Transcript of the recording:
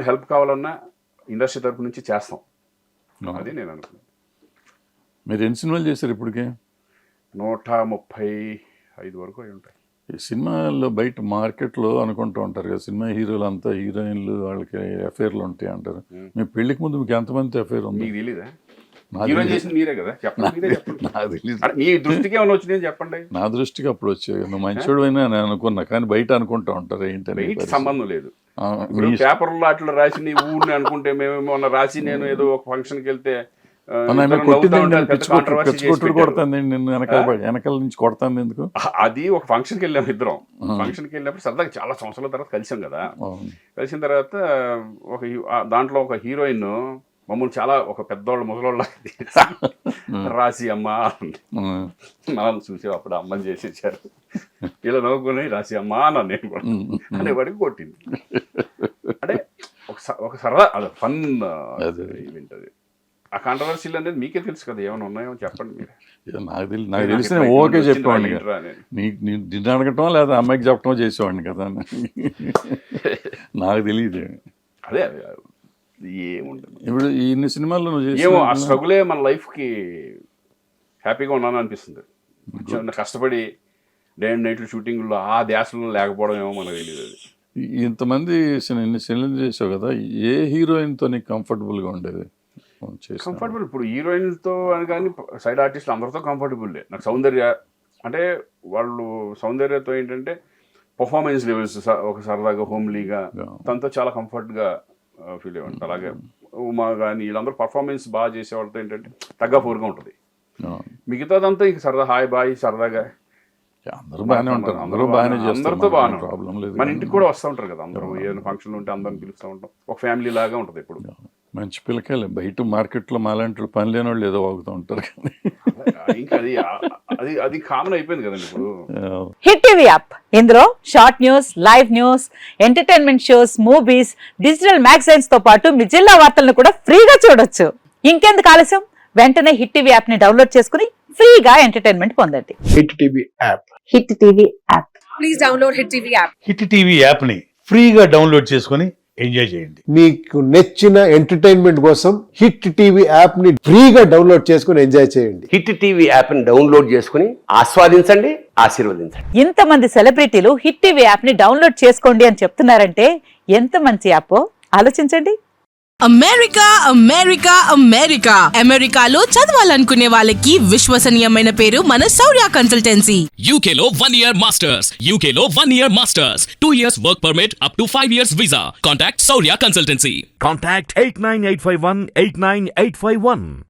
Help కావాలన్నా industry తరపు నుంచి చేస్తాం. అది నేను అనుకున్నాను. మీరు ఎన్ని సినిమాలు చేశారు ఇప్పటికే? 135 వరకు అయి ఉంటాయి. ఈ సినిమాల్లో బయట మార్కెట్లో అనుకుంటూ ఉంటారు కదా, సినిమా హీరోలు అంతా హీరోయిన్లు వాళ్ళకి అఫైర్లు ఉంటాయి అంటారు. మీ పెళ్లికి ముందు మీకు ఎంతమంది అఫైర్ ఉంది? మీకు తెలీదా? హీరో చేసింది మీరే కదా, చెప్పండి. మీరే చెప్పండి. నాకు తెలియదు. మీ దృష్టికి ఏమైనా వచ్చినాయని చెప్పండి. నా దృష్టికి అప్పుడు వచ్చాయి. నువ్వు మంచోడు అయినా నేను అనుకున్నా, కానీ బయట అనుకుంటా ఉంటారు ఏంటని. సంబంధం లేదు. పేపర్లో అట్లా రాసి నీ ఊరిని అనుకుంటే మేము మొన్న రాసి నేను ఏదో ఒక ఫంక్షన్కి వెళ్తే కొడతాను నిన్ను వెనకాల నుంచి కొడతాను ఎందుకు? అది ఒక ఫంక్షన్కి వెళ్ళాము ఇద్దరం. ఫంక్షన్కి వెళ్ళినప్పుడు సరదాగా చాలా సంవత్సరాల తర్వాత కలిసాం కదా. కలిసిన తర్వాత దాంట్లో ఒక హీరోయిన్ మమ్మల్ని చాలా ఒక పెద్దవాళ్ళు ముసలోళ్ళ రాసి అమ్మ నాన్న చూసి అప్పుడు అమ్మని చేసి ఇచ్చారు. ఇలా నవ్వుకుని రాసి అమ్మ అన్న నేను కూడా అనేవాడికి కొట్టింది. అంటే ఒక సరదా అది ఫన్ ఈవెంట్. అది ఆ కాంట్రవర్సీలు అనేది మీకే తెలుసు కదా, ఏమైనా ఉన్నాయో చెప్పండి మీరు. నాకు తెలిసిన ఓకే చెప్పేవాడిని కదా, నిన్ను అడగటం లేదా అమ్మాయికి చెప్పటం చేసేవాడిని కదా, నాకు తెలియదు. అదే ఏముంటుంది ఇప్పుడు ఇన్ని సినిమాల్లో నువ్వు ఏమో ఆ స్ట్రగులే మన లైఫ్కి హ్యాపీగా ఉన్నాను అనిపిస్తుంది. కష్టపడి డే అండ్ నైట్లు షూటింగ్లో ఆ ధ్యాసలో లేకపోవడం ఏమో మనకు తెలియదు. అది ఇంతమంది ఇన్ని సినిమాలు చేసావు కదా, ఏ హీరోయిన్తో నీకు కంఫర్టబుల్గా ఉండేది? కంఫర్టబుల్ ఇప్పుడు హీరోయిన్తో అని కానీ సైడ్ ఆర్టిస్టులు అందరితో కంఫర్టబుల్లే. నాకు సౌందర్య అంటే వాళ్ళు సౌందర్యతో ఏంటంటే పర్ఫార్మెన్స్ లెవెల్స్ ఒక సరదాగా హోమ్లీగా తనతో చాలా కంఫర్ట్గా ఫీల్ అయ్యండి. అలాగే ఉమా కానీ వీళ్ళందరూ పర్ఫార్మెన్స్ బాగా చేసే వాళ్ళతో ఏంటంటే తగ్గఫోరుగా ఉంటుంది. మిగతాదంతా ఇక సరదా హాయ్ బాయ్ సరదాగా అందరూ బాగానే ఉంటారు, అందరూ బాగానే చేస్తారు, అందరితో బాగానే ప్రాబ్లం లేదు. మన ఇంటికి కూడా వస్తూ ఉంటారు కదా అందరూ, ఏదైనా ఫంక్షన్లు ఉంటే అందరిని పిలుస్తూ ఉంటాం, ఒక ఫ్యామిలీ లాగా ఉంటుంది. ఇప్పుడు మంచి పిల్లకాయలు బయట మార్కెట్లో మాలాంటి పని లేని వాళ్ళు ఏదో వాగుతూ ఉంటారు కానీ ఇంకా అది కామన్ అయిపోయింది కదండి ఇప్పుడు. హిట్ టీవీ యాప్, ఇందులో short news, live news, entertainment shows, movies, digital magazines తో పాటు మీ జిల్లా వార్తలను కూడా ఫ్రీగా చూడొచ్చు. ఇంకెందుకు ఆలస్యం, వెంటనే హిట్ టీవీ యాప్ ని డౌన్లోడ్ చేసుకుని ఫ్రీగా ఎంటర్టైన్మెంట్ పొందండి. Hit TV app. Hit TV app. Please download hit TV app. Hit TV app ని ఫ్రీగా డౌన్లోడ్ చేసుకుని ఎంజాయ్ చేయండి. మీకు నచ్చిన ఎంటర్టైన్మెంట్ కోసం హిట్ టీవీ యాప్ ని ఫ్రీగా డౌన్లోడ్ చేసుకుని ఎంజాయ్ చేయండి. హిట్ టీవీ యాప్ ని డౌన్లోడ్ చేసుకుని ఆస్వాదించండి, ఆశీర్వదించండి. ఇంతమంది సెలబ్రిటీలు హిట్ టీవీ యాప్ ని డౌన్లోడ్ చేసుకోండి అని చెప్తున్నారంటే ఎంత మంచి యాప్ ఆలోచించండి. అమెరికా అమెరికా అమెరికా అమెరికాలో చదవాలనుకునే వాళ్ళకి విశ్వసనీయమైన పేరు మన శౌర్య కన్సల్టెన్సీ. UK లో 1 year masters, UK లో 1 year masters, 2 years work permit up to 5 years visa. Contact Shaurya Consultancy. Contact 89851 89851.